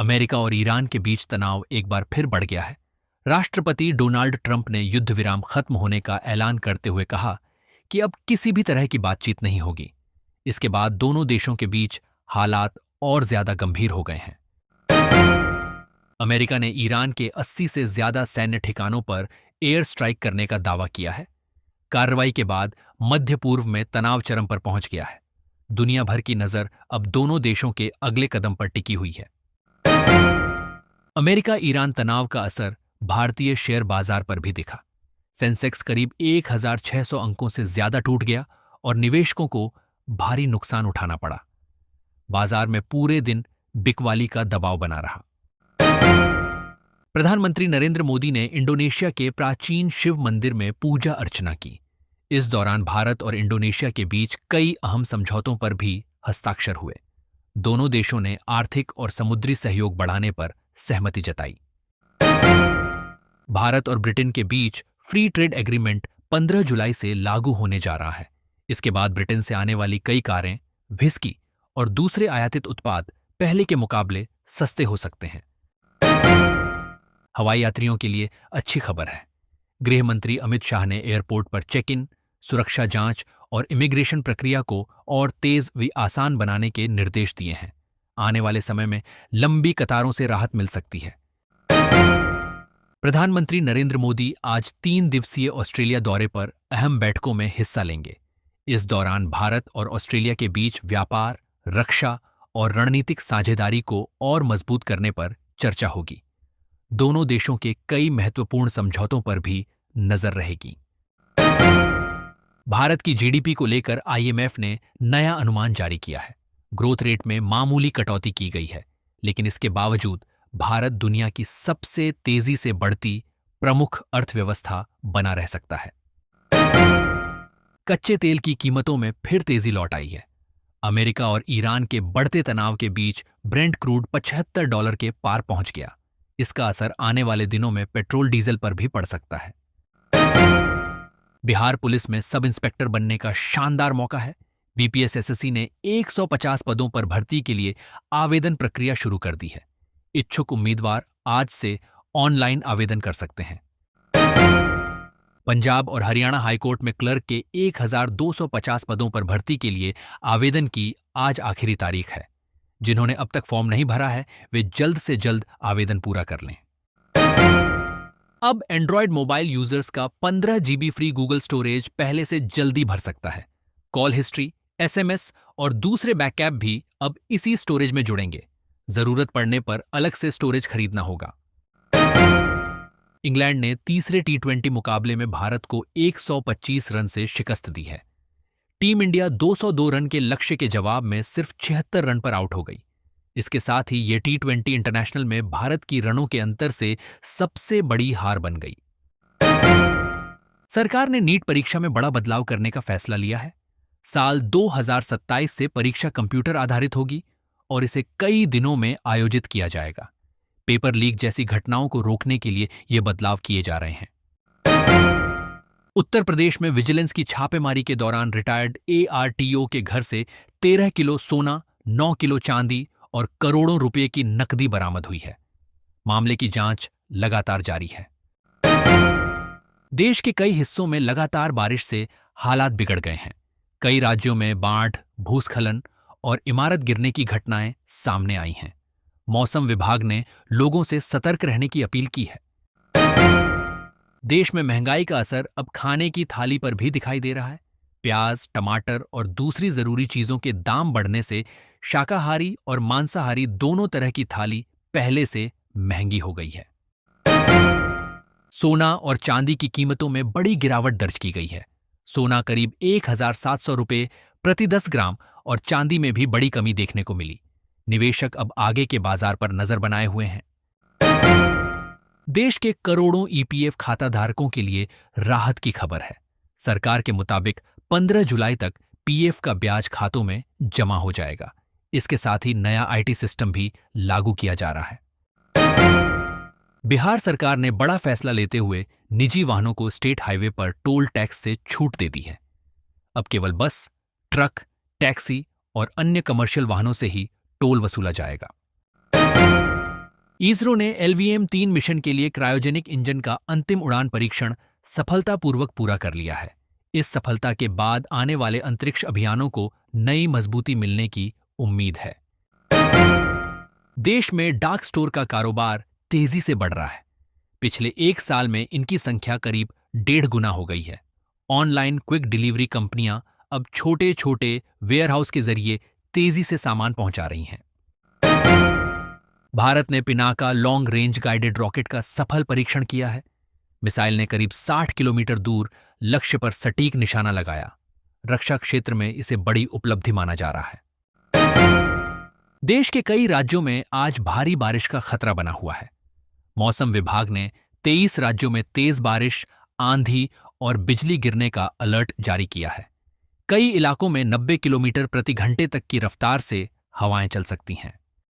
America और Iran के बीच तनाव एक बार फिर बढ़ गया है। राष्ट्रपति डोनाल्ड ट्रंप ने युद्ध विराम खत्म होने का ऐलान करते हुए कहा कि अब किसी भी तरह की बातचीत नहीं होगी। इसके बाद दोनों देशों के बीच हालात और ज्यादा गंभीर हो गए हैं। अमेरिका ने ईरान के 80 से ज्यादा सैन्य ठिकानों पर एयर स्ट्राइक करने का दावा किया है। कार्रवाई के बाद मध्य पूर्व में तनाव चरम पर पहुंच गया है। दुनिया भर की नजर अब दोनों देशों के अगले कदम पर टिकी हुई है। अमेरिका ईरान तनाव का असर भारतीय शेयर बाजार पर भी दिखा। सेंसेक्स करीब 1600 अंकों से ज्यादा टूट गया और निवेशकों को भारी नुकसान उठाना पड़ा। बाजार में पूरे दिन बिकवाली का दबाव बना रहा। प्रधानमंत्री नरेंद्र मोदी ने इंडोनेशिया के प्राचीन शिव मंदिर में पूजा अर्चना की। इस दौरान भारत और इंडोनेशिया के बीच कई अहम समझौतों पर भी हस्ताक्षर हुए। दोनों देशों ने आर्थिक और समुद्री सहयोग बढ़ाने पर सहमति जताई। भारत और ब्रिटेन के बीच फ्री ट्रेड एग्रीमेंट 15 जुलाई से लागू होने जा रहा है। इसके बाद ब्रिटेन से आने वाली कई कारें, व्हिस्की और दूसरे आयातित उत्पाद पहले के मुकाबले सस्ते हो सकते हैं। हवाई यात्रियों के लिए अच्छी खबर है। गृह मंत्री अमित शाह ने एयरपोर्ट पर चेक इन, सुरक्षा जांच और इमिग्रेशन प्रक्रिया को और तेज व आसान बनाने के निर्देश दिए हैं। आने वाले समय में लंबी कतारों से राहत मिल सकती है। प्रधानमंत्री नरेंद्र मोदी आज 3 दिवसीय ऑस्ट्रेलिया दौरे पर अहम बैठकों में हिस्सा लेंगे। इस दौरान भारत और ऑस्ट्रेलिया के बीच व्यापार, रक्षा और रणनीतिक साझेदारी को और मजबूत करने पर चर्चा होगी। दोनों देशों के कई महत्वपूर्ण समझौतों पर भी नजर रहेगी। भारत की जीडीपी को लेकर आईएमएफ ने नया अनुमान जारी किया है। ग्रोथ रेट में मामूली कटौती की गई है, लेकिन इसके बावजूद भारत दुनिया की सबसे तेजी से बढ़ती प्रमुख अर्थव्यवस्था बना रह सकता है। कच्चे तेल की कीमतों में फिर तेजी लौट आई है। अमेरिका और ईरान के बढ़ते तनाव के बीच ब्रेंट क्रूड $75 के पार पहुंच गया। इसका असर आने वाले दिनों में पेट्रोल डीजल पर भी पड़ सकता है। बिहार पुलिस में सब इंस्पेक्टर बनने का शानदार मौका है। बीपीएसएसएससी ने 150 पदों पर भर्ती के लिए आवेदन प्रक्रिया शुरू कर दी है। इच्छुक उम्मीदवार आज से ऑनलाइन आवेदन कर सकते हैं। पंजाब और हरियाणा हाईकोर्ट में क्लर्क के 1250 पदों पर भर्ती के लिए आवेदन की आज आखिरी तारीख है। जिन्होंने अब तक फॉर्म नहीं भरा है, वे जल्द से जल्द आवेदन पूरा कर लें। अब एंड्रॉयड मोबाइल यूजर्स का 15 GB फ्री गूगल स्टोरेज पहले से जल्दी भर सकता है। कॉल हिस्ट्री, एसएमएस और दूसरे बैकअप भी अब इसी स्टोरेज में जुड़ेंगे। जरूरत पड़ने पर अलग से स्टोरेज खरीदना होगा। इंग्लैंड ने तीसरे टी20 मुकाबले में भारत को 125 रन से शिकस्त दी है। टीम इंडिया 202 रन के लक्ष्य के जवाब में सिर्फ 76 रन पर आउट हो गई। इसके साथ ही ये टी20 इंटरनेशनल में भारत की रनों के अंतर से सबसे बड़ी हार बन गई। सरकार ने नीट परीक्षा में बड़ा बदलाव करने का फैसला लिया है। साल 2027 से परीक्षा कंप्यूटर आधारित होगी और इसे कई दिनों में आयोजित किया जाएगा। पेपर लीक जैसी घटनाओं को रोकने के लिए ये बदलाव किए जा रहे हैं। उत्तर प्रदेश में विजिलेंस की छापेमारी के दौरान रिटायर्ड एआरटीओ के घर से 13 किलो सोना, 9 किलो चांदी और करोड़ों रुपए की नकदी बरामद हुई है। मामले की जांच लगातार जारी है। देश के कई हिस्सों में लगातार बारिश से हालात बिगड़ गए हैं। कई राज्यों में बाढ़, भूस्खलन और इमारत गिरने की घटनाएं सामने आई हैं। मौसम विभाग ने लोगों से सतर्क रहने की अपील की है। देश में महंगाई का असर अब खाने की थाली पर भी दिखाई दे रहा है। प्याज, टमाटर और दूसरी जरूरी चीजों के दाम बढ़ने से शाकाहारी और मांसाहारी दोनों तरह की थाली पहले से महंगी हो गई है। सोना और चांदी की कीमतों में बड़ी गिरावट दर्ज की गई है। सोना करीब 1700 रुपये प्रति 10 ग्राम और चांदी में भी बड़ी कमी देखने को मिली। निवेशक अब आगे के बाजार पर नजर बनाए हुए हैं। देश के करोड़ों ईपीएफ खाता धारकों के लिए राहत की खबर है। सरकार के मुताबिक 15 जुलाई तक पीएफ का ब्याज खातों में जमा हो जाएगा। इसके साथ ही नया आईटी सिस्टम भी लागू किया जा रहा है। बिहार सरकार ने बड़ा फैसला लेते हुए निजी वाहनों को स्टेट हाईवे पर टोल टैक्स से छूट दे दी है। अब केवल बस, ट्रक, टैक्सी और अन्य कमर्शियल वाहनों से ही टोल वसूला जाएगा। इसरो ने LVM-3 मिशन के लिए क्रायोजेनिक इंजन का अंतिम उड़ान परीक्षण सफलतापूर्वक पूरा कर लिया है। इस सफलता के बाद आने वाले अंतरिक्ष अभियानों को नई मजबूती मिलने की उम्मीद है। देश में डार्क स्टोर का कारोबार तेजी से बढ़ रहा है। पिछले 1 साल में इनकी संख्या करीब 1.5 गुना हो गई है। ऑनलाइन क्विक डिलीवरी कंपनियां अब छोटे छोटे वेयरहाउस के जरिए तेजी से सामान पहुंचा रही हैं। भारत ने Pinaka long range guided rocket का सफल परीक्षण किया है। मिसाइल ने करीब 60 किलोमीटर दूर लक्ष्य पर सटीक निशाना लगाया। रक्षा क्षेत्र में इसे बड़ी उपलब्धि माना जा रहा है। देश के कई राज्यों में आज भारी बारिश का खतरा बना हुआ है। मौसम विभाग ने 23 राज्यों में तेज बारिश, आंधी और बिजली गिरने का अलर्ट जारी किया है। कई इलाकों में 90 किलोमीटर प्रति घंटे तक की रफ्तार से हवाएं चल सकती हैं।